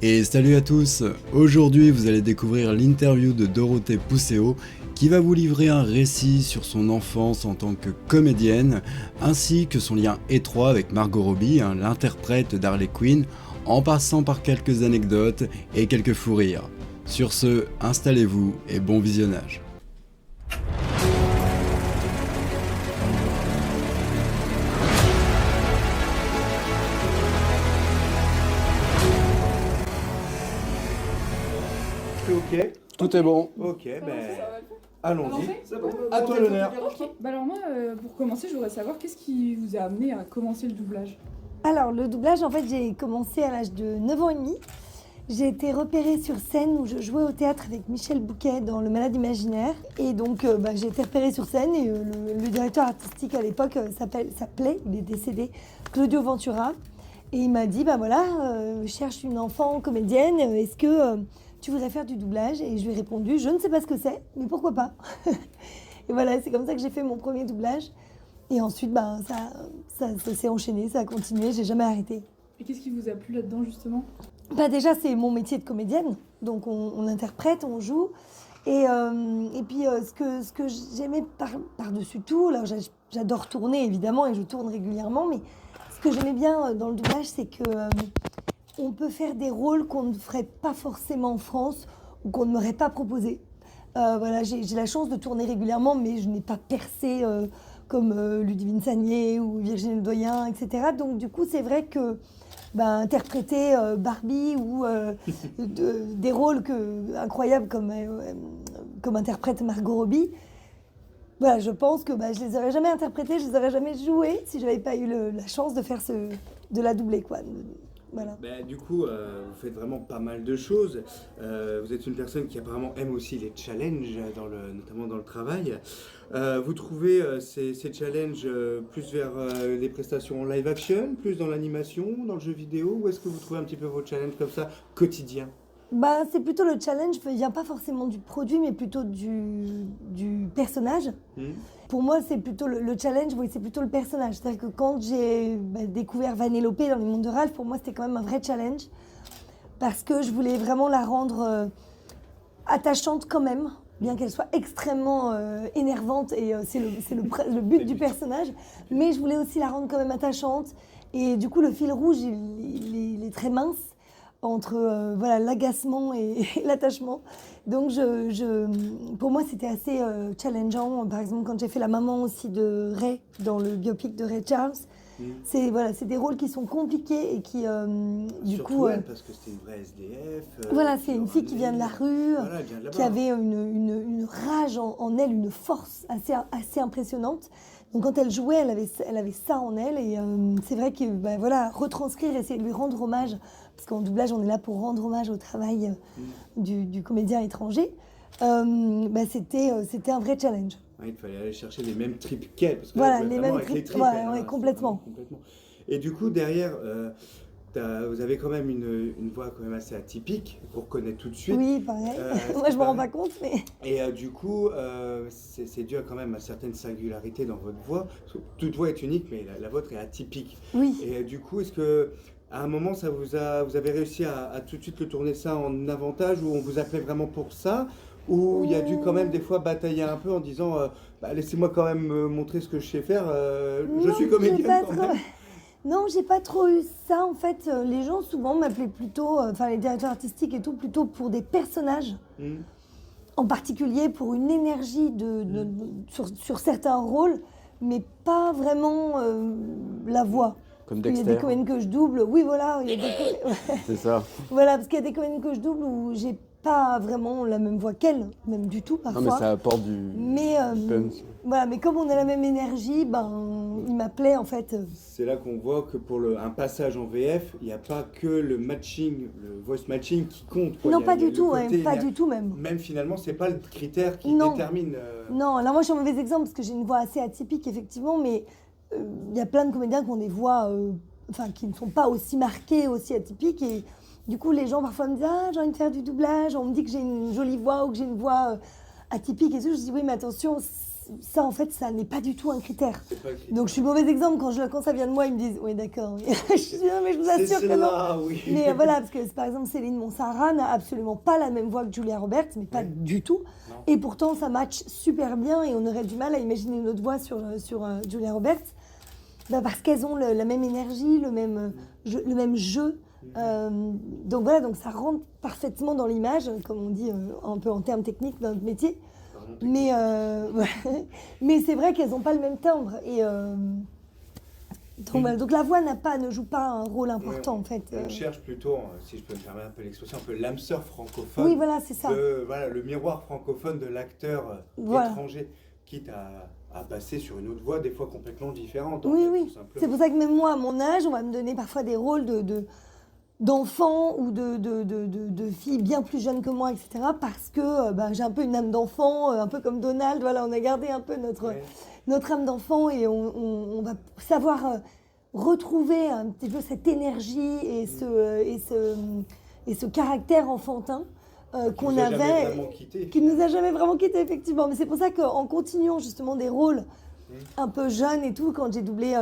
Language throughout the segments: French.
Et salut à tous. Aujourd'hui vous allez découvrir l'interview de Dorothée Pousseau qui va vous livrer un récit sur son enfance en tant que comédienne, ainsi que son lien étroit avec Margot Robbie, l'interprète d'Harley Quinn, en passant par quelques anecdotes et quelques fous rires. Sur ce, installez-vous et bon visionnage. Ok. Tout est bon. Ok, allons-y. C'est bon. À toi l'honneur. Ok. Alors moi, pour commencer, je voudrais savoir qu'est-ce qui vous a amené à commencer le doublage. Alors, le doublage, en fait, j'ai commencé à l'âge de 9 ans et demi. J'ai été repérée sur scène où je jouais au théâtre avec Michel Bouquet dans Le Malade Imaginaire. Et donc, j'ai été repérée sur scène et le directeur artistique à l'époque s'appelait, il est décédé, Claudio Ventura. Et il m'a dit, je cherche une enfant comédienne, est-ce que tu voudrais faire du doublage? Et je lui ai répondu, je ne sais pas ce que c'est, mais pourquoi pas. Et voilà, c'est comme ça que j'ai fait mon premier doublage. Et ensuite, ça s'est enchaîné, ça a continué, j'ai jamais arrêté. Et qu'est-ce qui vous a plu là-dedans, justement? Déjà, c'est mon métier de comédienne. Donc, on interprète, on joue. Et puis, ce que j'aimais par-dessus tout, là, j'adore tourner, évidemment, et je tourne régulièrement, mais ce que j'aimais bien dans le doublage, c'est que on peut faire des rôles qu'on ne ferait pas forcément en France ou qu'on ne m'aurait pas proposé. J'ai la chance de tourner régulièrement, mais je n'ai pas percé comme Ludivine Sagnier ou Virginie Ledoyen, etc. Donc, du coup, c'est vrai que interpréter Barbie ou des rôles incroyables comme interprète Margot Robbie, voilà, je pense que je les aurais jamais interprétés, je les aurais jamais joués si je n'avais pas eu la chance de faire de la doubler, quoi. Voilà. Du coup, vous faites vraiment pas mal de choses. Vous êtes une personne qui apparemment aime aussi les challenges, notamment dans le travail. Vous trouvez ces challenges plus vers les prestations en live action, plus dans l'animation, dans le jeu vidéo, ou est-ce que vous trouvez un petit peu vos challenges comme ça, quotidiens? C'est plutôt le challenge, il ne vient pas forcément du produit, mais plutôt du personnage. Pour moi, c'est plutôt le challenge, oui, c'est plutôt le personnage. C'est-à-dire que quand j'ai découvert Vanellope dans les mondes de Ralph, pour moi, c'était quand même un vrai challenge. Parce que je voulais vraiment la rendre attachante quand même, bien qu'elle soit extrêmement énervante, et c'est le but du personnage. Mais je voulais aussi la rendre quand même attachante. Et du coup, le fil rouge, il est très mince entre l'agacement et l'attachement. Donc, pour moi, c'était assez challengeant. Par exemple, quand j'ai fait la maman aussi de Ray, dans le biopic de Ray Charles, c'est des rôles qui sont compliqués et qui, du surtout coup... elle, parce que c'était une vraie SDF. C'est une fille qui vient de la rue, qui avait une rage en elle, une force assez impressionnante. Donc quand elle jouait, elle avait ça en elle. Et c'est vrai que retranscrire, essayer de lui rendre hommage, parce qu'en doublage, on est là pour rendre hommage au travail du comédien étranger, c'était un vrai challenge. Ouais, il fallait aller chercher les mêmes tripes qu'elle, parce que Les mêmes tripes, complètement. Et du coup, derrière, vous avez quand même une voix quand même assez atypique, qu'on reconnaît tout de suite. Oui, pareil. Moi, je me rends pas compte, mais... Et du coup, c'est dû quand même à certaines singularités dans votre voix. Parce que toute voix est unique, mais la vôtre est atypique. Oui. Et du coup, est-ce que à un moment, vous avez réussi à tout de suite le tourner ça en avantage, ou on vous appelait vraiment pour ça, ou il y a dû quand même des fois batailler un peu en disant laissez-moi quand même montrer ce que je sais faire, je suis comédienne quand même. Non, j'ai pas trop eu ça en fait. Les gens souvent m'appelaient plutôt, les directeurs artistiques et tout, plutôt pour des personnages. En particulier pour une énergie sur certains rôles, mais pas vraiment la voix. Comme Il y a Dexter. des comédiens que je double, oui voilà. C'est ça. Voilà, parce qu'il y a des comédiens que je double où j'ai pas vraiment la même voix qu'elle, même du tout parfois. Non mais ça apporte du punch. Voilà, mais comme on a la même énergie, il m'appelait en fait. C'est là qu'on voit que pour un passage en VF, il n'y a pas que le matching, le voice matching qui compte, quoi. Non, pas du tout, pas du tout même. Même finalement, c'est pas le critère qui détermine. Non, là moi je suis un mauvais exemple parce que j'ai une voix assez atypique effectivement, mais il y a plein de comédiens qui ont des voix qui ne sont pas aussi marquées, aussi atypiques, et du coup les gens parfois me disent j'ai envie de faire du doublage, on me dit que j'ai une jolie voix ou que j'ai une voix atypique et tout. Je dis oui, mais attention, ça, en fait, ça n'est pas du tout un critère. C'est pas le critère. Donc, je suis mauvais exemple. Quand ça vient de moi, ils me disent « Oui, d'accord. » Je dis « Non, mais je vous assure que non. » cela, oui. Mais voilà, parce que par exemple, Céline Monsara n'a absolument pas la même voix que Julia Roberts, mais pas du tout. Non. Et pourtant, ça match super bien et on aurait du mal à imaginer une autre voix sur Julia Roberts. Parce qu'elles ont la même énergie, le même jeu. Donc voilà, donc ça rentre parfaitement dans l'image, comme on dit un peu en termes techniques dans notre métier. Mais c'est vrai qu'elles n'ont pas le même timbre. Et, donc la voix ne joue pas un rôle important en fait. On cherche plutôt, si je peux me permettre un peu l'expression, un peu l'âme sœur francophone. Oui, voilà, c'est ça. Le miroir francophone de l'acteur étranger, quitte à passer sur une autre voix, des fois complètement différente. Oui. C'est pour ça que même moi, à mon âge, on va me donner parfois des rôles d'enfants ou de filles bien plus jeunes que moi, etc. Parce que j'ai un peu une âme d'enfant, un peu comme Donald. Voilà, on a gardé un peu notre âme d'enfant et on va savoir retrouver un petit peu cette énergie et ce caractère enfantin qu'on avait, qui ne nous a jamais vraiment quitté, effectivement. Mais c'est pour ça qu'en continuant justement des rôles un peu jeunes et tout, quand j'ai doublé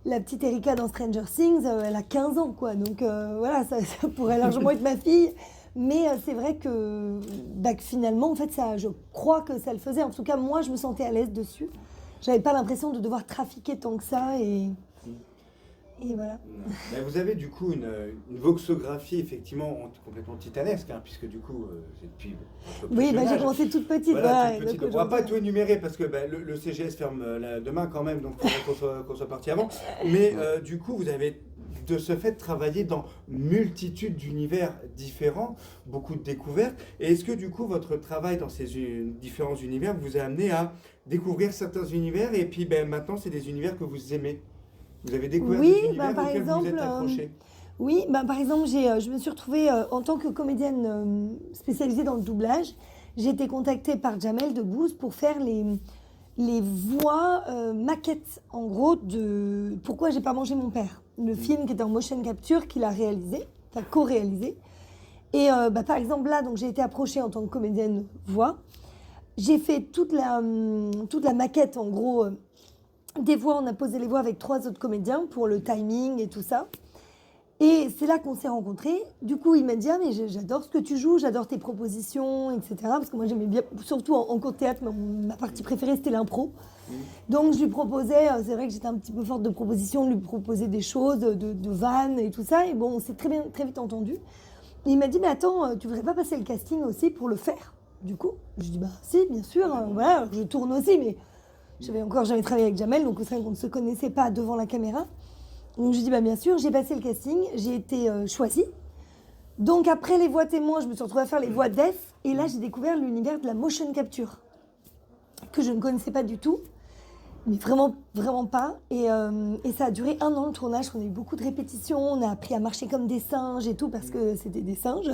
la petite Erika dans Stranger Things, elle a 15 ans, quoi. Donc voilà, ça pourrait largement être ma fille. Mais c'est vrai que finalement, en fait, je crois que ça le faisait. En tout cas, moi, je me sentais à l'aise dessus. J'avais pas l'impression de devoir trafiquer tant que ça et voilà. Mais vous avez du coup une voxographie effectivement complètement titanesque, hein, puisque du coup c'est depuis votre Oui, jeune âge. j'ai commencé toute petite. Voilà, toute petite. On ne va pas tout énumérer parce que le CGS ferme demain quand même, donc il faudrait qu'on soit parti avant. Mais du coup, vous avez de ce fait travaillé dans multitude d'univers différents, beaucoup de découvertes. Et est-ce que du coup votre travail dans ces différents univers vous a amené à découvrir certains univers et puis maintenant c'est des univers que vous aimez? Vous avez découvert des univers auxquels vous êtes accroché? Oui, par exemple, je me suis retrouvée en tant que comédienne spécialisée dans le doublage. J'ai été contactée par Jamel Debbouze pour faire les voix maquettes, en gros, de Pourquoi j'ai pas mangé mon père. Le film qui était en motion capture, qu'il a réalisé, enfin co-réalisé. Et par exemple, là, donc, j'ai été approchée en tant que comédienne voix. J'ai fait toute la maquette, en gros, des voix. On a posé les voix avec 3 autres comédiens pour le timing et tout ça. Et c'est là qu'on s'est rencontrés. Du coup, il m'a dit « Ah, mais j'adore ce que tu joues, j'adore tes propositions, etc. » Parce que moi, j'aimais bien, surtout en cours de théâtre, ma partie préférée, c'était l'impro. Donc, je lui proposais, c'est vrai que j'étais un petit peu forte de propositions, de lui proposer des choses, de vannes et tout ça. Et bon, on s'est très vite entendu. Et il m'a dit « Mais attends, tu voudrais pas passer le casting aussi pour le faire ?» Du coup, je dis « Bah, si, bien sûr. Voilà, je tourne aussi, mais j'avais encore jamais travaillé avec Jamel, donc c'est vrai qu'on ne se connaissait pas devant la caméra. » Donc je dis bien sûr, j'ai passé le casting, j'ai été choisie. Donc après les voix témoins, je me suis retrouvée à faire les voix def. Et là, j'ai découvert l'univers de la motion capture, que je ne connaissais pas du tout, mais vraiment, vraiment pas. Et ça a duré 1 an le tournage, on a eu beaucoup de répétitions, on a appris à marcher comme des singes et tout, parce que c'était des singes.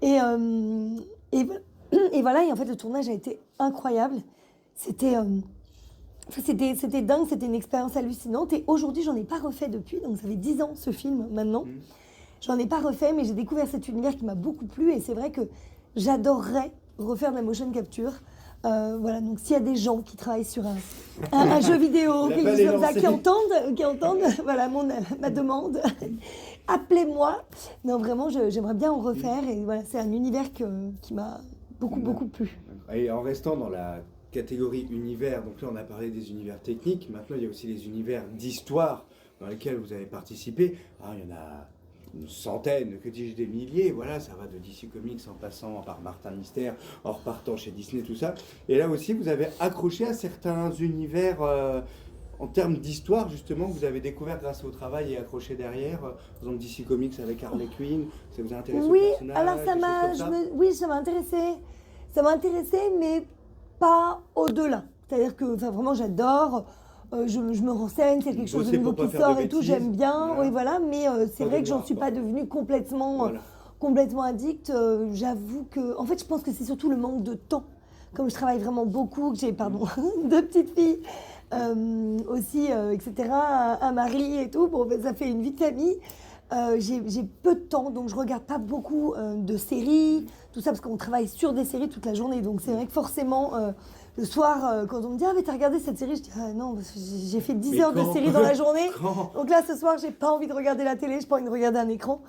Et voilà, et en fait le tournage a été incroyable. C'était dingue, c'était une expérience hallucinante. Et aujourd'hui, j'en ai pas refait depuis. Donc, ça fait 10 ans, ce film, maintenant. J'en ai pas refait, mais j'ai découvert cet univers qui m'a beaucoup plu. Et c'est vrai que j'adorerais refaire de la motion capture. Voilà, donc s'il y a des gens qui travaillent sur un jeu vidéo, qui entendent voilà, ma demande, appelez-moi. Non, vraiment, j'aimerais bien en refaire. Et voilà, c'est un univers qui m'a beaucoup plu. Et en restant dans la catégorie univers, donc là on a parlé des univers techniques, maintenant il y a aussi les univers d'histoire dans lesquels vous avez participé. Il y en a une centaine, que dis-je, des milliers, voilà, ça va de DC Comics en passant par Martin Mystère, en repartant chez Disney, tout ça. Et là aussi vous avez accroché à certains univers en termes d'histoire justement, que vous avez découvert grâce au travail et accroché derrière, par exemple DC Comics avec Harley Quinn, ça vous a intéressé au personnage? Alors ça m'a intéressé. Ça m'a intéressé, mais pas au-delà. C'est-à-dire que vraiment j'adore, je me renseigne, c'est quelque chose de nouveau qui sort et tout, j'aime bien, voilà. Oui voilà, mais c'est vrai que j'en suis pas devenue complètement addict. J'avoue que, en fait je pense que c'est surtout le manque de temps. Comme je travaille vraiment beaucoup, que j'ai 2 petites filles aussi, etc., un mari et tout, bon, ça fait une vie de famille. J'ai peu de temps, donc je regarde pas beaucoup de séries, tout ça, parce qu'on travaille sur des séries toute la journée. Donc c'est vrai que forcément, le soir, quand on me dit « Ah, mais t'as regardé cette série ?» Je dis « Ah non, parce que j'ai fait 10 heures de série dans la journée. Donc là, ce soir, j'ai pas envie de regarder la télé, j'ai pas envie de regarder un écran.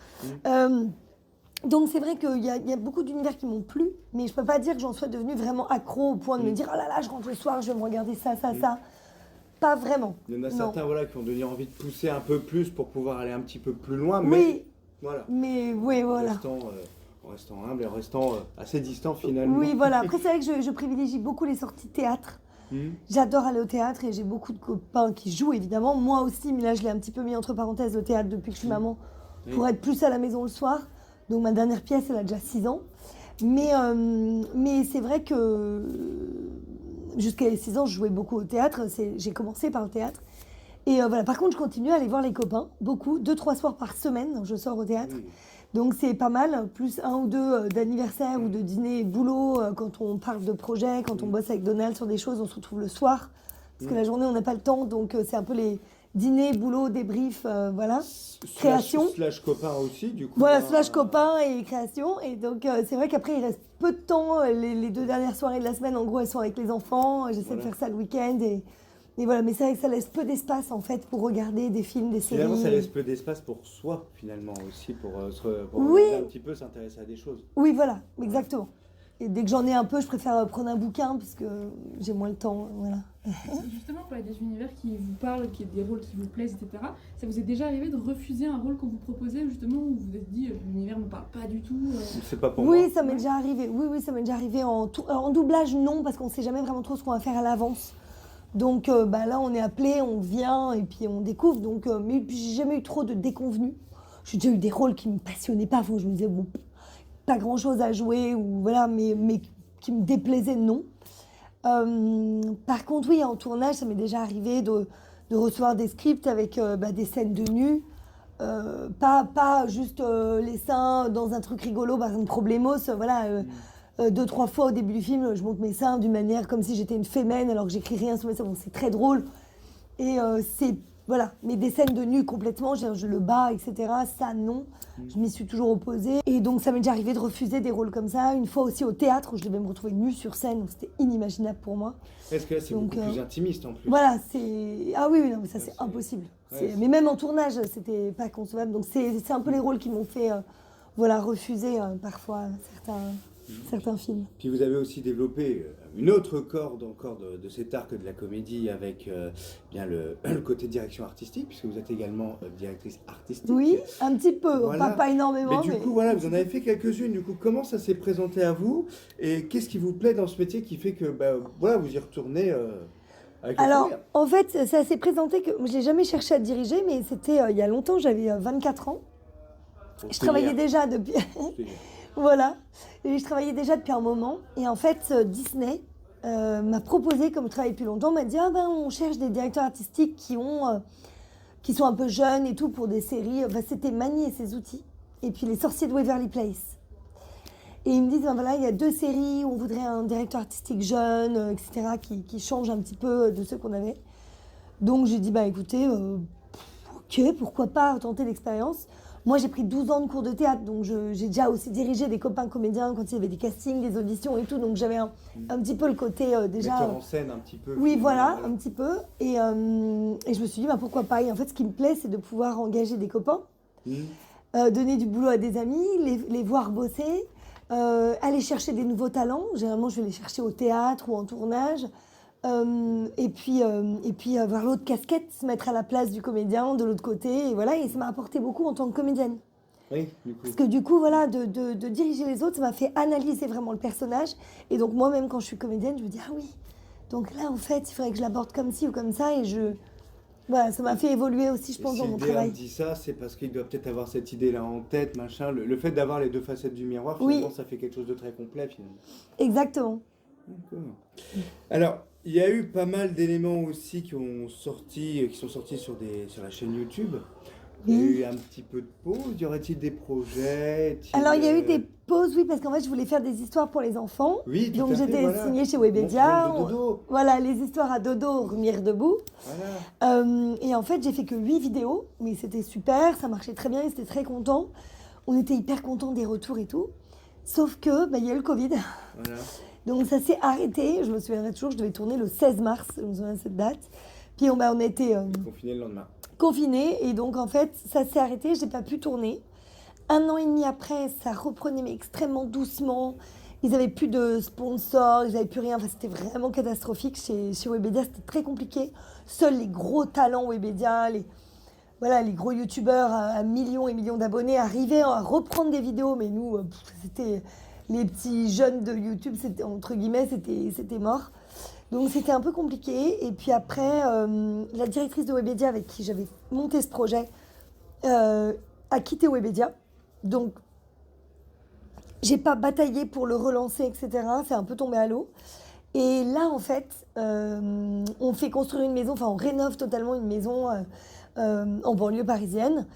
Donc c'est vrai qu'il y a beaucoup d'univers qui m'ont plu, mais je peux pas dire que j'en sois devenue vraiment accro au point de me dire « Oh là là, je rentre le soir, je vais me regarder ça, ça, ça. » Pas vraiment. Il y en a non. certains voilà, qui vont donner envie de pousser un peu plus pour pouvoir aller un petit peu plus loin, Oui. mais voilà. Mais oui, voilà. En restant humble et en restant assez distant finalement. Oui, voilà. Après, c'est vrai que je privilégie beaucoup les sorties théâtre. J'adore aller au théâtre et j'ai beaucoup de copains qui jouent évidemment. Moi aussi, mais là, je l'ai un petit peu mis entre parenthèses au théâtre depuis que je suis maman pour être plus à la maison le soir. Donc ma dernière pièce, elle a déjà 6 ans. Mais c'est vrai que jusqu'à les 6 ans, je jouais beaucoup au théâtre. J'ai commencé par le théâtre. Et voilà. Par contre, je continue à aller voir les copains, beaucoup, 2-3 soirs par semaine, je sors au théâtre. Donc c'est pas mal, plus 1 ou 2 d'anniversaire ou de dîner boulot, quand on parle de projet, quand on bosse avec Donald sur des choses, on se retrouve le soir. Parce que la journée, on n'a pas le temps, donc c'est un peu les dîners, boulot, débrief, voilà. Création. Slash copain aussi, du coup. Voilà, slash copain et création. Et donc c'est vrai qu'après, il reste peu de temps. Les 2 dernières soirées de la semaine, en gros, elles sont avec les enfants. J'essaie de faire ça le week-end. Et voilà, mais c'est vrai que ça laisse peu d'espace en fait pour regarder des films, des séries. Finalement, ça laisse peu d'espace pour soi, finalement, aussi, pour Oui. regarder un petit peu, s'intéresser à des choses. Oui, voilà, exactement. Et dès que j'en ai un peu, je préfère prendre un bouquin parce que j'ai moins le temps, voilà. Justement, pour des univers qui vous parlent, des rôles qui vous plaisent, etc., ça vous est déjà arrivé de refuser un rôle qu'on vous proposait, justement, où vous vous êtes dit l'univers ne me parle pas du tout C'est pas pour moi. Oui, ça m'est déjà arrivé. Oui, ça m'est déjà arrivé en doublage, non, parce qu'on ne sait jamais vraiment trop ce qu'on va faire à l'avance. Donc là, on est appelé, on vient et puis on découvre. Donc, mais puis j'ai jamais eu trop de déconvenus. J'ai déjà eu des rôles qui me passionnaient pas. Je me disais bon, pas grand chose à jouer ou voilà, mais qui me déplaisaient, non. Par contre, oui, en tournage, ça m'est déjà arrivé de recevoir des scripts avec des scènes de nu. Pas juste les seins dans un truc rigolo, par exemple Problemos, voilà. 2-3 fois au début du film, je monte mes seins d'une manière comme si j'étais une fémène alors que j'écris rien sur mes seins. Bon, c'est très drôle. Et c'est, voilà, mais des scènes de nu complètement, je le bats, etc. Ça, non. Je m'y suis toujours opposée. Et donc, ça m'est déjà arrivé de refuser des rôles comme ça. Une fois aussi au théâtre où je devais me retrouver nue sur scène. Donc, c'était inimaginable pour moi. Est-ce que là, c'est beaucoup plus intimiste en plus? Voilà, c'est... Ah oui, non, mais ça, c'est impossible. Mais même en tournage, c'était pas concevable. Donc, c'est un peu les rôles qui m'ont fait refuser parfois certains films. Puis vous avez aussi développé une autre corde encore de cet arc de la comédie avec bien le côté direction artistique, puisque vous êtes également directrice artistique. Oui, un petit peu, voilà. pas énormément. Mais du coup, voilà, vous en avez fait quelques-unes. Du coup, comment ça s'est présenté à vous? Et qu'est-ce qui vous plaît dans ce métier qui fait que voilà, vous y retournez avec le Alors, sourire? en fait, ça s'est présenté que j'ai jamais cherché à diriger, mais c'était il y a longtemps, j'avais 24 ans. Je travaillais déjà depuis... Voilà, et je travaillais déjà depuis un moment. Et en fait, Disney m'a proposé, comme je travaillais depuis longtemps, m'a dit on cherche des directeurs artistiques qui sont un peu jeunes et tout pour des séries. C'était Manny et ses outils. Et puis Les Sorciers de Waverly Place. Et ils me disent voilà, il y a 2 séries où on voudrait un directeur artistique jeune, etc., qui change un petit peu de ceux qu'on avait. Donc j'ai dit écoutez, ok, pourquoi pas tenter l'expérience. Moi, j'ai pris 12 ans de cours de théâtre, donc j'ai déjà aussi dirigé des copains comédiens quand il y avait des castings, des auditions et tout, donc j'avais un petit peu le côté déjà... Metteur en scène un petit peu. Oui, voilà, un petit peu. Et je me suis dit, pourquoi pas. Et en fait, ce qui me plaît, c'est de pouvoir engager des copains, donner du boulot à des amis, les voir bosser, aller chercher des nouveaux talents. Généralement, je vais les chercher au théâtre ou en tournage. Et puis avoir l'autre casquette, se mettre à la place du comédien de l'autre côté, et voilà, et ça m'a apporté beaucoup en tant que comédienne. Oui, du coup. Parce que du coup, voilà, de diriger les autres, ça m'a fait analyser vraiment le personnage, et donc moi-même quand je suis comédienne, je me dis oui, donc là en fait, il faudrait que je l'aborde comme ci ou comme ça, et voilà, ça m'a fait évoluer aussi, je pense, dans mon travail. Si dit ça, c'est parce qu'il doit peut-être avoir cette idée-là en tête, machin. Le fait d'avoir les 2 facettes du miroir, finalement, ça fait quelque chose de très complet, finalement. Exactement. D'accord. Alors, il y a eu pas mal d'éléments aussi qui sont sortis sur la chaîne YouTube. Il y a eu un petit peu de pause, y aurait-il des projets? Alors, il y a eu des pauses, oui, parce qu'en fait, je voulais faire des histoires pour les enfants. Oui, tout Donc, à fait, j'étais voilà. signée chez Mon Webedia. problème de dodo. Voilà, les histoires à dodo, revenir debout. Voilà. Et en fait, j'ai fait que 8 vidéos, mais c'était super, ça marchait très bien, ils étaient très contents. On était hyper contents des retours et tout. Sauf que, il y a eu le Covid. Voilà. Donc, ça s'est arrêté. Je me souviendrai toujours, je devais tourner le 16 mars, je me souviens de cette date. Puis, on a été Confiné le lendemain. confinés, et donc, en fait, ça s'est arrêté, j'ai pas pu tourner. 1 an et demi après, ça reprenait, mais extrêmement doucement. Ils n'avaient plus de sponsors, ils n'avaient plus rien. Enfin, c'était vraiment catastrophique chez Webedia, c'était très compliqué. Seuls les gros talents Webedia, les gros youtubeurs à millions et millions d'abonnés arrivaient à reprendre des vidéos, mais nous, c'était les petits jeunes de YouTube, c'était, entre guillemets, c'était mort. Donc c'était un peu compliqué. Et puis après, la directrice de Webedia avec qui j'avais monté ce projet a quitté Webedia. Donc j'ai pas bataillé pour le relancer, etc. C'est un peu tombé à l'eau. Et là, en fait, on fait construire une maison, enfin on rénove totalement une maison en banlieue parisienne.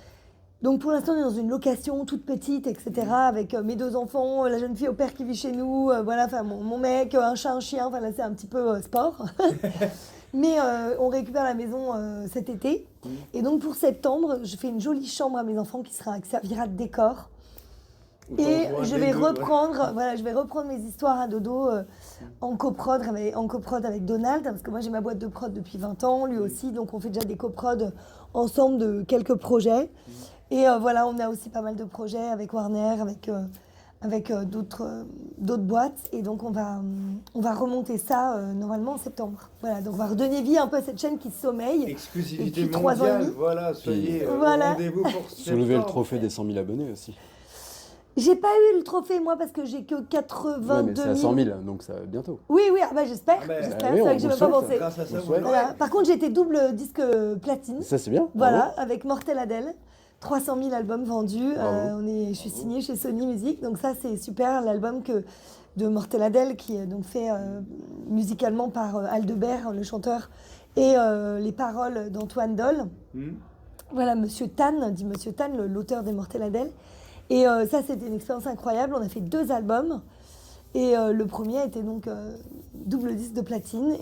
Donc pour l'instant, on est dans une location toute petite, etc. Avec mes 2 enfants, la jeune fille au père qui vit chez nous, voilà, enfin mon mec, un chat, un chien, enfin là c'est un petit peu sport. Mais on récupère la maison cet été. Et donc pour septembre, je fais une jolie chambre à mes enfants qui servira de décor. Et je vais reprendre mes histoires à dodo en coprod avec Donald, parce que moi j'ai ma boîte de prod depuis 20 ans, lui aussi, donc on fait déjà des coprods ensemble de quelques projets. Et voilà, on a aussi pas mal de projets avec Warner, avec d'autres boîtes, et donc on va remonter ça normalement en septembre. Voilà, donc on va redonner vie un peu à cette chaîne qui sommeille. Exclusivité depuis 3 ans et mondiale, demi. voilà, soyez au Voilà. rendez-vous pour septembre. Soulever le trophée des 100 000 abonnés aussi. J'ai pas eu le trophée moi parce que j'ai que 82 000. Ouais, mais c'est à 100 000, donc ça va bientôt. Oui, j'espère. Ah ben, J'espère, oui, c'est on vrai que j'ai vous même pas souhaite. pensé. Grâce à ça, On vous souhaite. l'aurez. Voilà. Par contre, j'ai été double disque platine. Ça, c'est bien. Voilà, avec Mortel Adèle. 300 000 albums vendus. Bravo. Je suis signée chez Sony Music. Donc ça, c'est super. L'album de Mortel Adèle, qui est donc fait musicalement par Aldebert, le chanteur, et les paroles d'Antoine Doll. Voilà, Monsieur Tan, dit Monsieur Tan, l'auteur des Mortel Adèle. Et ça, c'était une expérience incroyable. On a fait 2 albums. Et le premier a été donc double disque de platine.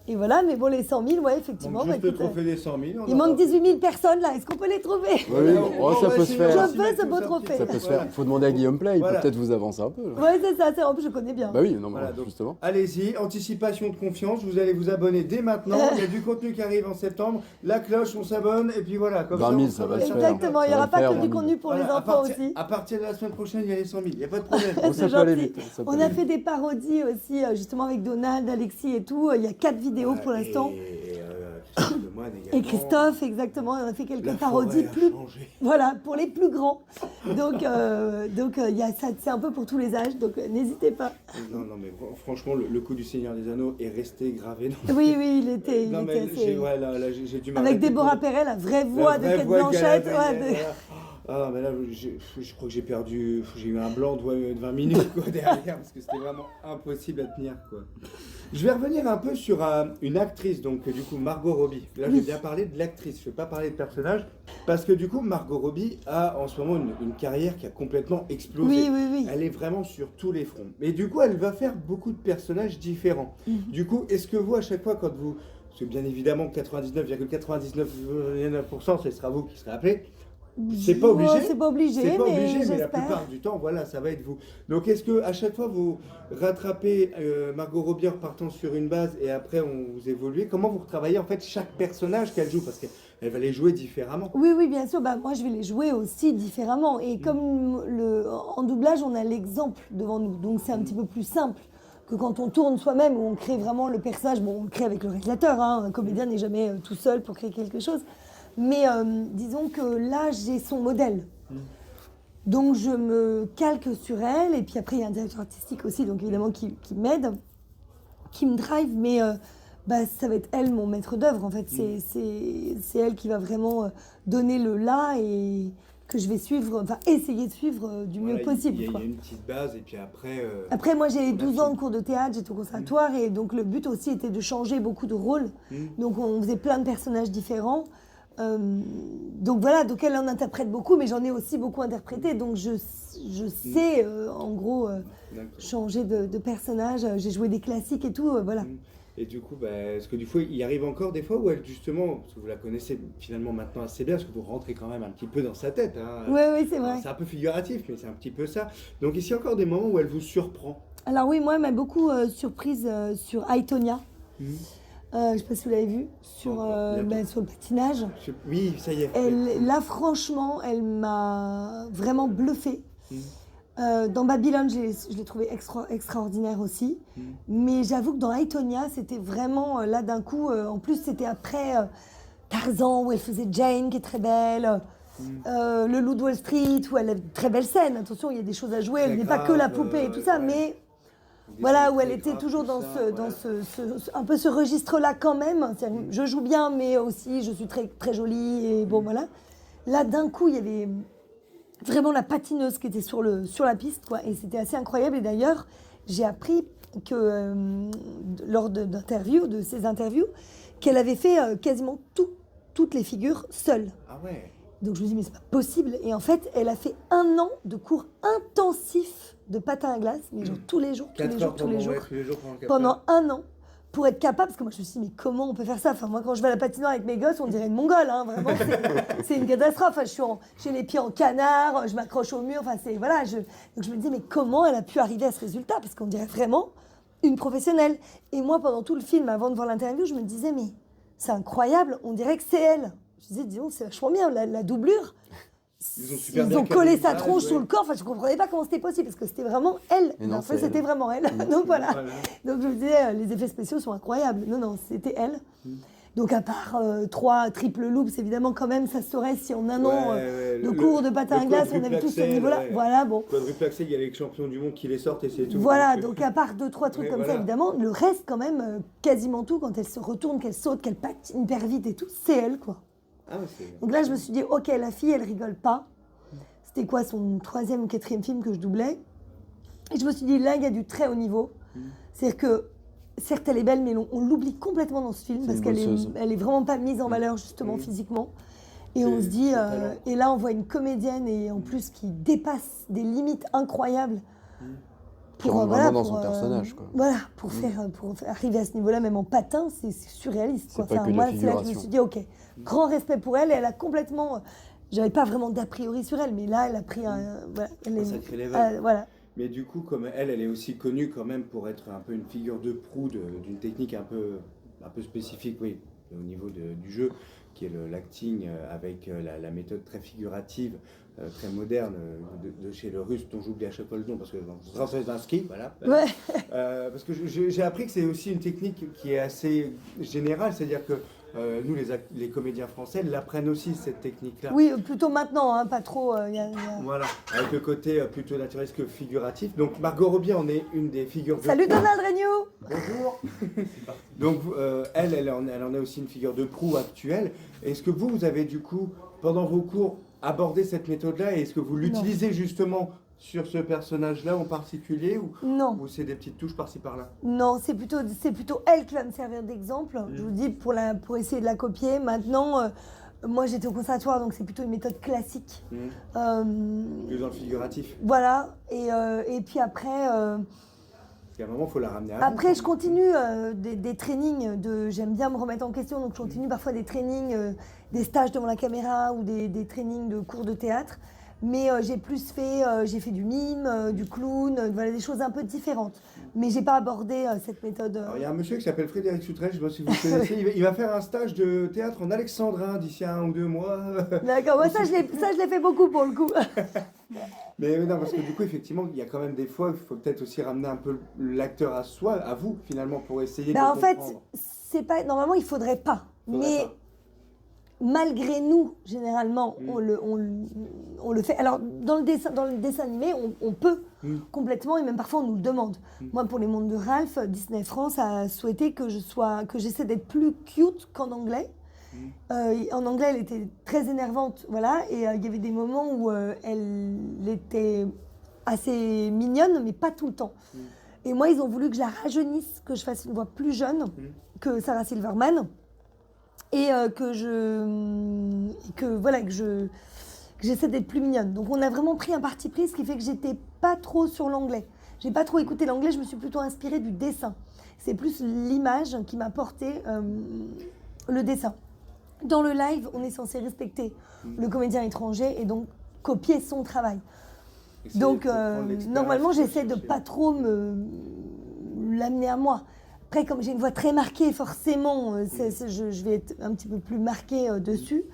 Et voilà, mais bon, les 100 000, ouais, effectivement. Donc, juste bah, le écoute, trophée des 100 000. il manque 18 000 personnes là. Est-ce qu'on peut les trouver? Oui, ça peut se faire. Je veux ce beau trophée. Ça peut se faire. Faut demander à Guillaume Play, il Voilà. peut peut-être vous avancer un peu. là. Ouais, c'est ça. En plus, je connais bien. Bah oui, non, Voilà, donc, justement. allez-y, anticipation de confiance, vous allez vous abonner dès maintenant. Il y a du contenu qui arrive en septembre. La cloche, on s'abonne, et puis voilà. Comme 20 000, on ça va travaille se faire. Exactement. Il n'y Ça va aura le pas faire, que du 20 000. contenu pour les Voilà, enfants aussi. À partir de la semaine prochaine, il y a les 100 000. Il n'y a pas de problème. Bon, ça C'est peut aller gentil. vite. ça peut On aller a vite. fait des parodies aussi, justement avec Donald, Alexis et tout. Il y a 4 vidéos pour l'instant. Et Christophe Lemoine également. Et Christophe, exactement. On a fait quelques La parodies forêt a plus. changé. Voilà, pour les plus grands. Donc, il y a ça, c'est un peu pour tous les âges. Donc, n'hésitez pas. Non, mais franchement, le coup du Seigneur des Anneaux est resté gravé dans Oui, il était Non, mais assez... j'ai du mal. Avec arrêter Déborah pour- Perret, la vraie voix de vraie Kate voix Blanchett. galadrienne, Ouais, voilà. Ah, mais là, je crois que j'ai perdu. J'ai eu un blanc de 20 minutes quoi, derrière, parce que c'était vraiment impossible à tenir. Quoi. Je vais revenir un peu sur une actrice, donc du coup, Margot Robbie. Là, je vais bien parler de l'actrice, je ne vais pas parler de personnage, parce que du coup, Margot Robbie a en ce moment une carrière qui a complètement explosé. Oui. Elle est vraiment sur tous les fronts. Mais du coup, elle va faire beaucoup de personnages différents. Du coup, est-ce que vous, à chaque fois, quand vous... Parce que bien évidemment, 99,99%, ce sera vous qui serez appelé. C'est pas obligé. C'est pas obligé, C'est pas mais obligé, mais la j'espère. plupart du temps, voilà, ça va être vous. Donc, est-ce que à chaque fois vous rattrapez Margot Robbie en partant sur une base et après vous évoluez? Comment vous retravaillez en fait chaque personnage qu'elle joue, parce qu'elle va les jouer différemment. Oui, bien sûr. Bah, moi, je vais les jouer aussi différemment. Et comme en doublage, on a l'exemple devant nous. Donc, c'est un petit peu plus simple que quand on tourne soi-même, où on crée vraiment le personnage. Bon, on le crée avec le réalisateur. Hein. Un comédien n'est jamais tout seul pour créer quelque chose. Mais disons que là, j'ai son modèle. Donc, je me calque sur elle. Et puis après, il y a un directeur artistique aussi, donc évidemment, qui m'aide, qui me drive. Mais ça va être elle, mon maître d'œuvre. En fait, c'est elle qui va vraiment donner le là et que je vais suivre, enfin, essayer de suivre du mieux possible. Il y quoi. a une petite base et puis après... Après, moi, j'ai 12 merci. ans de cours de théâtre, j'étais au conservatoire, et donc le but aussi était de changer beaucoup de rôles. Donc, on faisait plein de personnages différents. Donc voilà, donc elle en interprète beaucoup, mais j'en ai aussi beaucoup interprété, donc je sais en gros D'accord. changer de personnage. J'ai joué des classiques et tout, voilà. Et du coup, est-ce que du coup, il arrive encore des fois où elle, justement, parce que vous la connaissez finalement maintenant assez bien, parce que vous rentrez quand même un petit peu dans sa tête. Hein. Oui, c'est vrai. C'est un peu figuratif, mais c'est un petit peu ça. Donc, est-ce qu'il y a encore des moments où elle vous surprend? Alors oui, moi, elle m'a beaucoup surprise sur Aitonia. Je ne sais pas si vous l'avez vu, sur le patinage. Oui, ça y est. Là, franchement, elle m'a vraiment bluffée. Dans Babylone, je l'ai trouvé extraordinaire aussi. Mais j'avoue que dans Aitonia, c'était vraiment, là d'un coup, en plus c'était après Tarzan, où elle faisait Jane, qui est très belle. Le Loup de Wall Street, où elle a une très belle scène. Attention, il y a des choses à jouer, elle n'est pas que la poupée et tout ça, mais voilà, où elle était toujours dans un peu ce registre-là quand même. Je joue bien, mais aussi je suis très, très jolie, et bon voilà. Là, d'un coup, il y avait vraiment la patineuse qui était sur la piste, quoi, et c'était assez incroyable. Et d'ailleurs, j'ai appris que lors de ces interviews, qu'elle avait fait quasiment toutes les figures seule. Ah ouais. Donc je me dis, mais c'est pas possible. Et en fait, elle a fait 1 an de cours intensifs de patin à glace, mais genre tous les jours, pendant 1 an, pour être capable, parce que moi je me suis dit, mais comment on peut faire ça? Enfin, moi quand je vais à la patinoire avec mes gosses, on dirait une mongole, hein, vraiment, c'est une catastrophe. Enfin, j'ai les pieds en canard, je m'accroche au mur, enfin c'est, voilà. Donc je me disais, mais comment elle a pu arriver à ce résultat? Parce qu'on dirait vraiment une professionnelle. Et moi, pendant tout le film, avant de voir l'interview, je me disais, mais c'est incroyable, on dirait que c'est elle. Je disais, disons, c'est vachement bien, la doublure. Ils ont collé sa tronche sur le corps. Enfin, je ne comprenais pas comment c'était possible, parce que c'était vraiment elle. En fait, c'était vraiment elle. Donc voilà. Donc je me disais, les effets spéciaux sont incroyables. Non, c'était elle. Donc à part 3 triple loops, évidemment, quand même, ça se saurait si en 1 an de cours de patin à glace, on avait tous ce niveau-là. Voilà, bon. Quadruple axel, il y a les champions du monde qui les sortent et c'est tout. Voilà, donc à part 2-3 trucs comme ça, évidemment, le reste, quand même, quasiment tout, quand elle se retourne, qu'elle saute, qu'elle patine hyper vite et tout, c'est elle, quoi. Ah, donc là, je me suis dit, ok, la fille, elle rigole pas. C'était quoi, son 3e ou 4e film que je doublais. Et je me suis dit, là, il y a du très haut niveau. C'est-à-dire que, certes, elle est belle, mais on l'oublie complètement dans ce film, parce qu'elle est vraiment pas mise en valeur, justement, physiquement. Et on se dit, et là, on voit une comédienne, et en plus, qui dépasse des limites incroyables. Pour dans son personnage, quoi. Voilà, pour arriver à ce niveau-là, même en patin, c'est surréaliste, quoi. C'est pas que moi, de la c'est là que je me figuration. suis dit, ok, grand respect pour elle, et elle a complètement... J'avais pas vraiment d'a priori sur elle, mais là, elle a pris un sacré level. Voilà. Mais du coup, comme elle est aussi connue quand même pour être un peu une figure de proue d'une technique un peu spécifique, oui, au niveau du jeu, qui est l'acting avec la méthode très figurative, très moderne de chez le Russe, dont j'oublie à chaque fois le nom, parce que c'est un ski, voilà. Ouais. Parce que j'ai appris que c'est aussi une technique qui est assez générale, c'est-à-dire que nous, les comédiens français, l'apprennent aussi, cette technique-là. Oui, plutôt maintenant, hein, pas trop. Voilà, avec le côté plutôt naturaliste que figuratif. Donc, Margot Robbie en est une des figures de proue. Salut Donald Regnault. Bonjour. Donc, elle en est aussi une figure de proue actuelle. Est-ce que vous avez du coup, pendant vos cours, abordé cette méthode-là et est-ce que vous l'utilisez justement sur ce personnage-là en particulier Non. Ou c'est des petites touches par-ci par-là? Non, c'est plutôt elle qui va me servir d'exemple. Je vous dis, pour essayer de la copier. Maintenant, moi j'étais au conservatoire, donc c'est plutôt une méthode classique. Plus dans le figuratif. Voilà, et puis après... Il y a un moment, il faut la ramener à après, vous. je continue des trainings. J'aime bien me remettre en question, donc je continue parfois des trainings, des stages devant la caméra ou des trainings de cours de théâtre. Mais j'ai fait du mime, du clown, voilà, des choses un peu différentes. Mais j'ai pas abordé cette méthode. Alors, il y a un monsieur qui s'appelle Frédéric Soutrel, je ne sais pas si vous connaissez, il va faire un stage de théâtre en alexandrin d'ici 1 ou 2 mois. D'accord, moi ça je l'ai fait beaucoup pour le coup. Mais non, parce que du coup, effectivement, il y a quand même des fois, il faut peut-être aussi ramener un peu l'acteur à soi, à vous, finalement, pour essayer de en comprendre. fait, c'est pas, normalement, il faudrait pas. Malgré nous, généralement, on le fait. Alors, dans le dessin animé, on peut complètement, et même parfois on nous le demande. Moi, pour les mondes de Ralph, Disney France a souhaité que j'essaie d'être plus cute qu'en anglais. En anglais, elle était très énervante, voilà, et il y avait des moments où elle était assez mignonne, mais pas tout le temps. Et moi, ils ont voulu que je la rajeunisse, que je fasse une voix plus jeune que Sarah Silverman. et que j'essaie d'être plus mignonne. Donc on a vraiment pris un parti pris, ce qui fait que j'étais pas trop sur l'anglais. J'ai pas trop écouté l'anglais, je me suis plutôt inspirée du dessin. C'est plus l'image qui m'a porté le dessin. Dans le live, on est censé respecter le comédien étranger et donc copier son travail. Donc normalement, j'essaie de pas trop l'amener à moi. Après, comme j'ai une voix très marquée, forcément, je vais être un petit peu plus marquée dessus.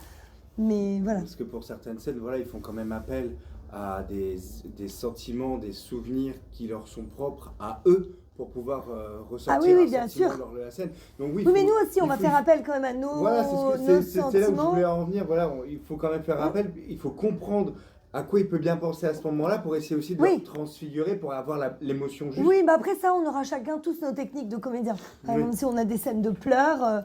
Mais voilà. Parce que pour certaines scènes, voilà, ils font quand même appel à des sentiments, des souvenirs qui leur sont propres à eux pour pouvoir ressortir un bien sentiment sûr. lors de la scène. Donc oui, mais nous aussi, on va faire appel quand même à nos, voilà, nos c'est là où je sentiments. voulais en venir. Voilà, il faut quand même faire appel, il faut comprendre à quoi il peut bien penser à ce moment-là pour essayer aussi de le transfigurer, pour avoir l'émotion juste. Oui, bah après ça, on aura chacun tous nos techniques de comédien. Par exemple, si on a des scènes de pleurs,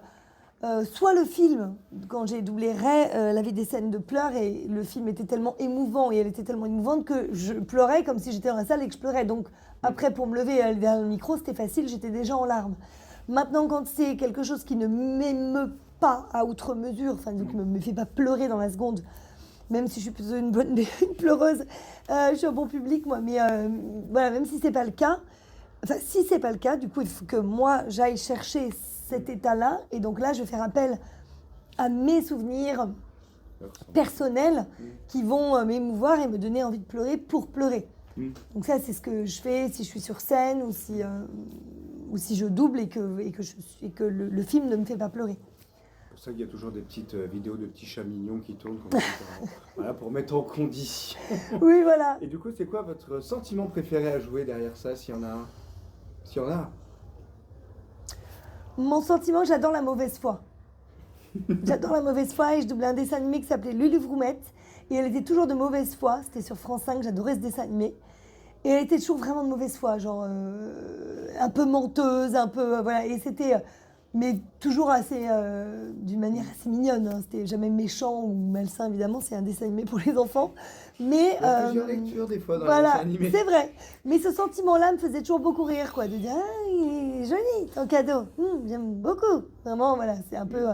soit le film, quand j'ai doublé Ray, elle avait des scènes de pleurs et le film était tellement émouvant et elle était tellement émouvante que je pleurais comme si j'étais dans la salle et que je pleurais. Donc après, pour me lever et aller derrière le micro, c'était facile, j'étais déjà en larmes. Maintenant, quand c'est quelque chose qui ne m'émeut pas à outre mesure, enfin, qui ne me fait pas pleurer dans la seconde, même si je suis plutôt une pleureuse, je suis un bon public, moi, mais voilà, même si c'est pas le cas, enfin, si c'est pas le cas, du coup, il faut que moi, j'aille chercher cet état-là, et donc là, je vais faire appel à mes souvenirs personnels qui vont m'émouvoir et me donner envie de pleurer pour pleurer. Donc ça, c'est ce que je fais si je suis sur scène ou si je double et que le film ne me fait pas pleurer. C'est pour ça qu'il y a toujours des petites vidéos de petits chats mignons qui tournent voilà, pour mettre en condition. Oui, voilà. Et du coup, c'est quoi votre sentiment préféré à jouer derrière ça, s'il y en a un? S'il y en a. Mon sentiment, j'adore la mauvaise foi. J'adore la mauvaise foi et je doublais un dessin animé qui s'appelait Lulu Vroumette et elle était toujours de mauvaise foi. C'était sur France 5, j'adorais ce dessin animé. Et elle était toujours vraiment de mauvaise foi, genre un peu menteuse, un peu... voilà, et c'était... mais toujours assez... d'une manière assez mignonne. Hein. C'était jamais méchant ou malsain, évidemment. C'est un dessin animé pour les enfants. Mais... il y a plusieurs lectures, des fois, dans voilà, les dessins animés. c'est vrai. Mais ce sentiment-là me faisait toujours beaucoup rire, quoi. De dire, ah, il est joli, ton cadeau. J'aime beaucoup. Vraiment, voilà, c'est un peu...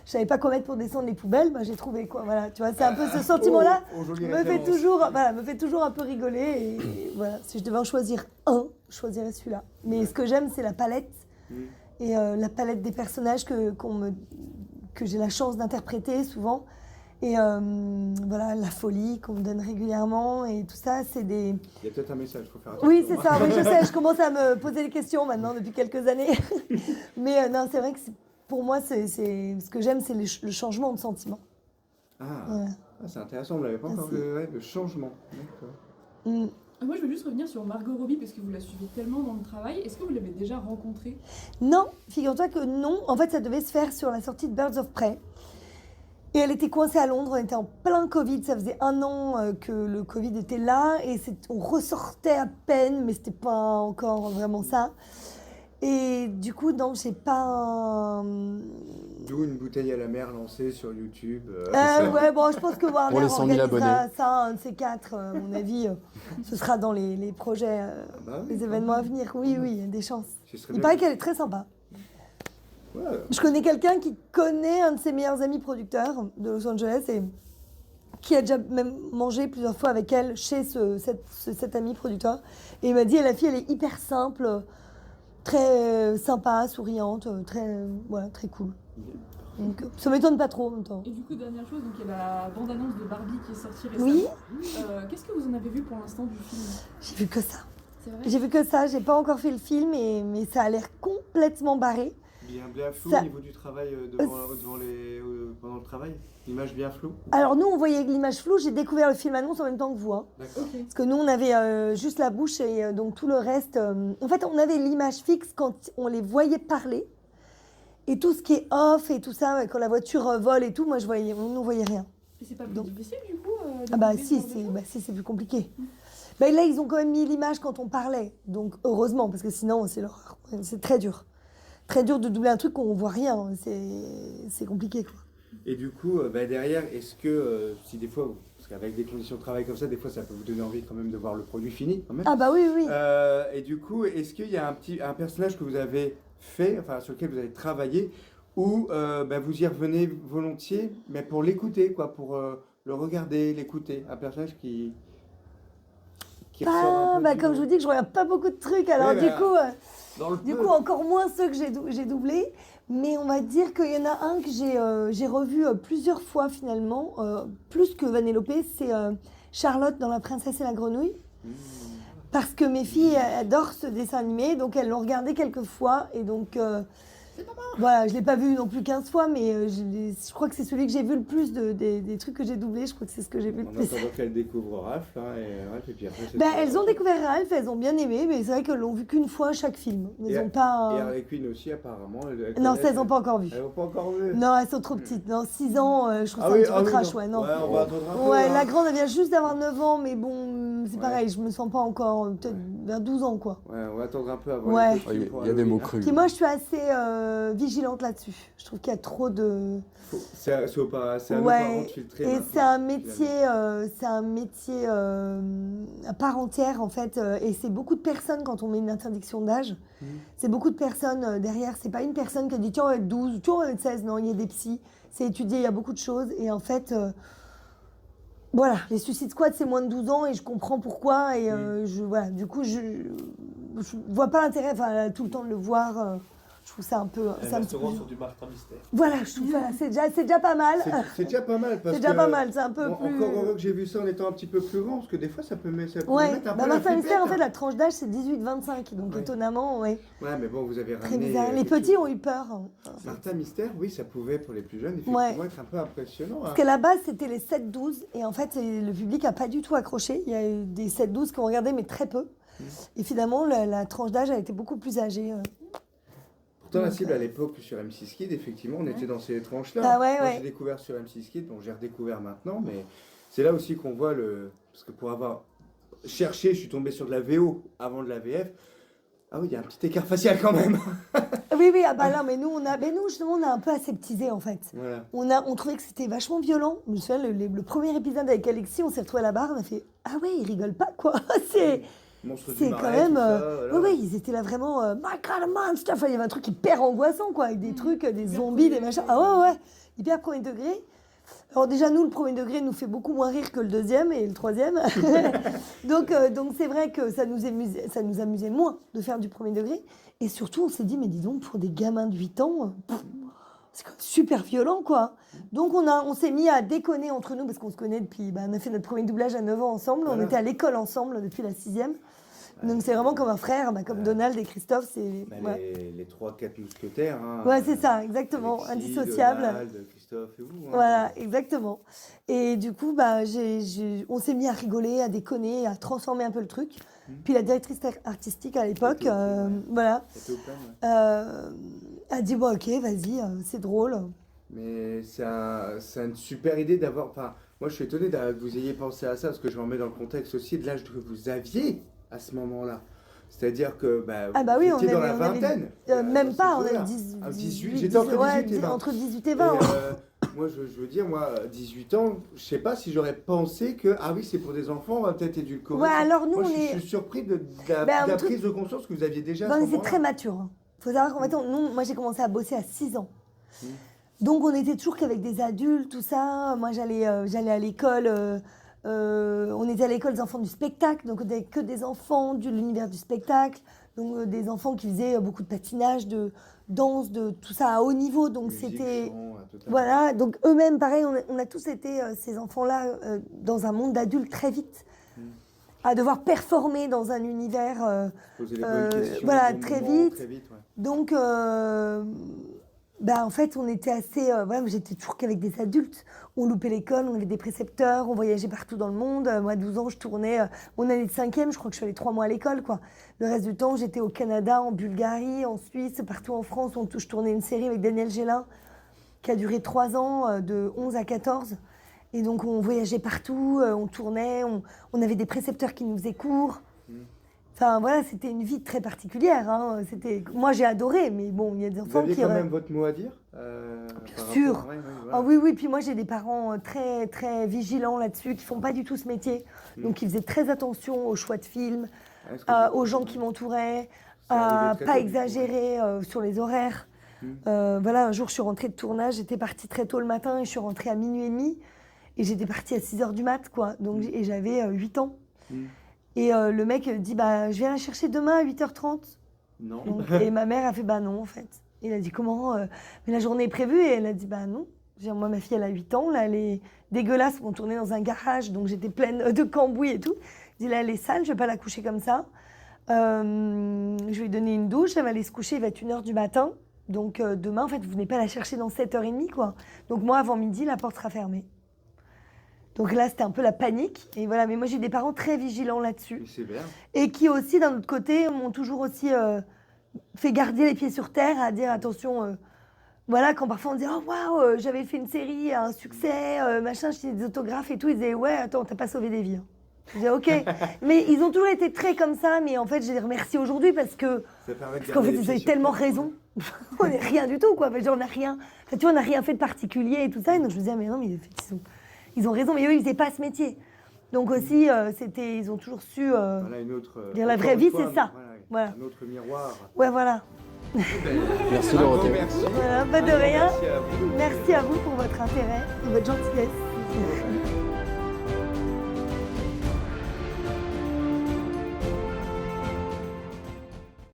je savais pas quoi mettre pour descendre les poubelles. Bah, j'ai trouvé, quoi. Voilà, tu vois, c'est un peu ce sentiment-là me fait toujours un peu rigoler. Et voilà, si je devais en choisir un, je choisirais celui-là. Mais ce que j'aime, c'est la palette. Et la palette des personnages que j'ai la chance d'interpréter souvent. Et voilà, la folie qu'on me donne régulièrement et tout ça, c'est des... Il y a peut-être un message, il faut faire attention. Oui, c'est ça, oui, je sais, je commence à me poser des questions maintenant depuis quelques années. Mais non, c'est vrai que pour moi, ce que j'aime, c'est le changement de sentiment. Ah, c'est intéressant, on ne l'avait pas encore vu, le changement. D'accord. Moi, je veux juste revenir sur Margot Robbie parce que vous la suivez tellement dans le travail. Est-ce que vous l'avez déjà rencontrée? Non, figure-toi que non. En fait, ça devait se faire sur la sortie de Birds of Prey. Et elle était coincée à Londres, on était en plein Covid, ça faisait 1 an que le Covid était là, et on ressortait à peine, mais c'était pas encore vraiment ça. Et du coup, non, j'ai pas... D'où une bouteille à la mer lancée sur YouTube. Ouais, bon, je pense que Warner les 100 000 organisera ça, un de ces quatre, à mon avis. Ce sera dans les projets, les événements à venir. Oui, il y a des chances. Il paraît qu'elle est très sympa. Ouais. Je connais quelqu'un qui connaît un de ses meilleurs amis producteurs de Los Angeles et qui a déjà même mangé plusieurs fois avec elle chez cet ami producteur. Et il m'a dit, la fille, elle est hyper simple, très sympa, souriante, très cool. Donc, ça m'étonne pas trop en même temps. Et du coup, dernière chose, donc il y a la bande-annonce de Barbie qui est sortie récemment. Oui. Qu'est-ce que vous en avez vu pour l'instant du film? J'ai vu que ça. C'est vrai? J'ai vu que ça, j'ai pas encore fait le film, mais ça a l'air complètement barré. Bien flou au niveau du travail pendant le travail. L'image bien floue. Alors nous, on voyait l'image floue. J'ai découvert le film annonce en même temps que vous. Hein. D'accord. Okay. Parce que nous, on avait juste la bouche et donc tout le reste... en fait, on avait l'image fixe quand on les voyait parler. Et tout ce qui est off et tout ça, quand la voiture vole et tout, moi, on ne voyait rien. Et c'est pas plus difficile du coup Si, c'est plus compliqué. Bah, là, ils ont quand même mis l'image quand on parlait. Donc, heureusement, parce que sinon, c'est l'horreur. C'est très dur. Très dur de doubler un truc qu'on voit rien, c'est compliqué quoi. Et du coup, derrière, est-ce que si des fois, parce qu'avec des conditions de travail comme ça, des fois ça peut vous donner envie quand même de voir le produit fini quand même. Ah bah oui. Et du coup, est-ce qu'il y a un personnage que vous avez fait, enfin sur lequel vous avez travaillé, ou vous y revenez volontiers, mais pour l'écouter, quoi, pour le regarder, l'écouter. Un personnage qui ressort un peu Comme je vous dis que je regarde pas beaucoup de trucs, alors Oui, dans le du peu. coup encore moins ceux que j'ai doublés. Mais on va dire qu'il y en a un que j'ai revu plusieurs fois finalement, plus que Vanellope, c'est Charlotte dans La Princesse et la Grenouille. Parce que mes filles adorent ce dessin animé, donc elles l'ont regardé quelques fois. Et donc, voilà, je ne l'ai pas vu non plus 15 fois, mais je crois que c'est celui que j'ai vu le plus des trucs que j'ai doublés. Je crois que c'est ce que j'ai vu le En plus. attendant qu'elles découvrent Ralph, et puis après... Elles ont découvert Ralph, elles ont bien aimé, mais c'est vrai qu'elles l'ont vu qu'une fois chaque film. Elles ont pas... Et Harley Quinn aussi, apparemment. Non, ça, elles n'ont pas encore vu. Elles n'ont pas encore vu. Non, elles sont trop petites. Non, 6 ans, je trouve ça un petit peu trash, non. ouais, non. Ouais, on va attendre un peu. Ouais, hein. la grande, elle vient juste d'avoir 9 ans, mais bon, c'est Ouais. pareil, je me sens pas encore, peut-être vers 12 ans, quoi. Ouais, on va attendre un peu avant Ouais. les costumes pour Il y a des Halloween, mots hein. crus. Puis moi, je suis assez vigilante là-dessus. Je trouve qu'il y a trop de... C'est à nos Ouais. parents de filtrer Et maintenant, c'est un finalement. métier à part entière, en fait. Et c'est beaucoup de personnes, quand on met une interdiction d'âge, c'est beaucoup de personnes derrière. C'est pas une personne qui a dit, tiens, on va être 12, tiens, on va être 16. Non, il y a des psys. C'est étudié, il y a beaucoup de choses. Et en fait... voilà, les Suicide Squad, c'est moins de 12 ans et je comprends pourquoi. Et voilà, du coup, je vois pas l'intérêt, tout le temps de le voir. Je trouve ça un peu. Elle c'est un reste petit peu... vraiment sur du Martin Mystère. Voilà, je trouve ça, c'est déjà pas mal. C'est déjà pas mal. Parce C'est déjà que, pas mal, c'est un peu bon, plus. Encore heureux que j'ai vu ça en étant un petit peu plus grand, parce que des fois, ça peut mettre un Ouais, peu la Martin Mystère, en flippette, fait, la tranche d'âge, c'est 18-25. Donc Ouais. étonnamment, ouais. Ouais, mais bon, vous avez Très ramené... bizarre. Les petits ont eu peur. Martin Mystère, oui, ça pouvait, pour les plus jeunes, effectivement, être un peu impressionnant. Parce qu'à la base, c'était les 7-12. Et en fait, le public n'a pas du tout accroché. Il y a eu des 7-12 qui ont regardé, mais très peu. Et finalement, la tranche d'âge a été beaucoup plus âgée. Pourtant, la cible à l'époque sur M6 Kids, effectivement, on était dans ces tranches-là. Ah ouais, Moi, ouais. j'ai découvert sur M6 Kids, bon, j'ai redécouvert maintenant, mais c'est là aussi qu'on voit le... Parce que pour avoir cherché, je suis tombé sur de la VO avant de la VF. Ah oui, il y a un petit écart facial quand même. Oui, non, mais nous, justement, on a un peu aseptisé, en fait. Voilà. On trouvait que c'était vachement violent. Je me souviens, le premier épisode avec Alexis, on s'est retrouvés à la barre, on a fait « Ah ouais, ils rigolent pas, quoi !» Monstre du C'est Marais, quand même... tout ça, voilà. Oui, ils étaient là vraiment... My God, a monster !» Enfin, il y avait un truc hyper angoissant, quoi, avec des trucs, des zombies, des machins. Ah ouais, hyper premier degré. Alors déjà, nous, le premier degré nous fait beaucoup moins rire que le deuxième et le troisième. donc c'est vrai que ça nous amusait moins de faire du premier degré. Et surtout, on s'est dit, mais dis donc, pour des gamins de 8 ans, c'est quand même super violent, quoi. Donc on s'est mis à déconner entre nous, parce qu'on se connaît depuis... on a fait notre premier doublage à 9 ans ensemble. Voilà. On était à l'école ensemble depuis la 6e. Donc c'est vraiment comme un frère, comme Donald et Christophe. C'est ouais. Les 3-4 mousquetaires. Hein, Ouais, c'est ça, exactement. Alexis, Indissociable. Donald, Christophe et vous. Hein. Voilà, exactement. Et du coup, on s'est mis à rigoler, à déconner, à transformer un peu le truc. Puis la directrice artistique à l'époque, C'était au plein, voilà, C'était au plein, ouais. a dit bon, ok, vas-y, c'est drôle. Mais c'est une super idée d'avoir... Enfin, moi, je suis étonné que vous ayez pensé à ça, parce que je me remets dans le contexte aussi de l'âge que vous aviez à ce moment-là. C'est-à-dire que vous oui, étiez dans la vingtaine. même dans pas, on ces avait eaux-là. 18, Ah, 18, j'étais entre 18 et 20. entre 18 et Et, 20. moi, je veux dire, 18 ans, je sais pas si j'aurais pensé que, ah oui, c'est pour des enfants, on va peut-être édulcorer. Ouais, alors nous, moi, on je suis surpris de la truc- prise de conscience que vous aviez déjà à ce C'est moment-là. très mature. Hein. Faut savoir qu'en fait, moi j'ai commencé à bosser à 6 ans. Donc on était toujours qu'avec des adultes, tout ça. Moi j'allais à l'école, on était à l'école des enfants du spectacle, donc on n'avait que des enfants de l'univers du spectacle, donc des enfants qui faisaient beaucoup de patinage, de danse, de tout ça à haut niveau. Donc Musique, c'était... chant, totalement. Voilà, donc eux-mêmes, pareil, on a tous été, ces enfants-là, dans un monde d'adultes très vite. À devoir performer dans un univers... Poser les bonnes questions, voilà, au bon très moment, vite. très vite, ouais. Donc, en fait, on était assez... voilà, j'étais toujours qu'avec des adultes. On loupait l'école, on avait des précepteurs, on voyageait partout dans le monde. Moi, à 12 ans, je tournais... mon année de 5e, je crois que je suis allée 3 mois à l'école, quoi. Le reste du temps, j'étais au Canada, en Bulgarie, en Suisse, partout en France. Je tournais une série avec Daniel Gélin qui a duré 3 ans, de 11 à 14. Et donc, on voyageait partout, on tournait, on avait des précepteurs qui nous faisaient cours. Enfin, voilà, c'était une vie très particulière. Hein. Moi, j'ai adoré, mais bon, il y a des Vous enfants aviez qui... quand même votre mot à dire Bien sûr. Ouais, Ah voilà. oui, puis moi, j'ai des parents très, très vigilants là-dessus, qui font pas du tout ce métier. Donc, ils faisaient très attention aux choix de films, Est-ce que aux gens qui m'entouraient, Ça arrivait à très pas tôt, du coup, exagérer sur les horaires. Voilà, un jour, je suis rentrée de tournage, j'étais partie très tôt le matin et je suis rentrée à minuit et demi. Et j'étais partie à 6h du mat, quoi. Donc, et j'avais 8 ans. Et le mec dit, bah, je viens la chercher demain à 8h30. Non. Donc, et ma mère a fait, bah non, en fait. Il a dit, comment mais la journée est prévue. Et elle a dit, bah non. Moi, ma fille, elle a 8 ans. Là, elle est dégueulasse. On tournait dans un garage, donc j'étais pleine de cambouis et tout. Il dit, là, elle est sale, je vais pas la coucher comme ça. Je vais lui donner une douche. Elle va aller se coucher, il va être 1h du matin. Donc, demain, en fait, vous venez pas la chercher dans 7h30, quoi. Donc, moi, avant midi, la porte sera fermée. Donc là, c'était un peu la panique. Et voilà, mais moi, j'ai eu des parents très vigilants là-dessus. Mais c'est bien. Et qui aussi, d'un autre côté, m'ont toujours aussi fait garder les pieds sur terre, à dire attention. Voilà, quand parfois on disait oh waouh, j'avais fait une série, un succès, machin, je des autographes et tout, ils disaient ouais, attends, t'as pas sauvé des vies. Je disais ok. Mais ils ont toujours été très comme ça, mais en fait, je les remercie aujourd'hui parce qu'en fait, ils avaient tellement raison. On n'est rien du tout, quoi. Enfin, genre, on n'a rien. Enfin, tu vois, on n'a rien fait de particulier et tout ça. Et donc je me disais mais non, mais ils ont raison, mais eux, ils faisaient pas ce métier. Donc aussi, ils ont toujours su Voilà une autre. dire la vraie vie, c'est ça. Voilà. Un autre miroir. Ouais, voilà. Merci Dorothée. Merci. Voilà, pas de rien. Merci à vous. Merci à vous pour votre intérêt et votre gentillesse.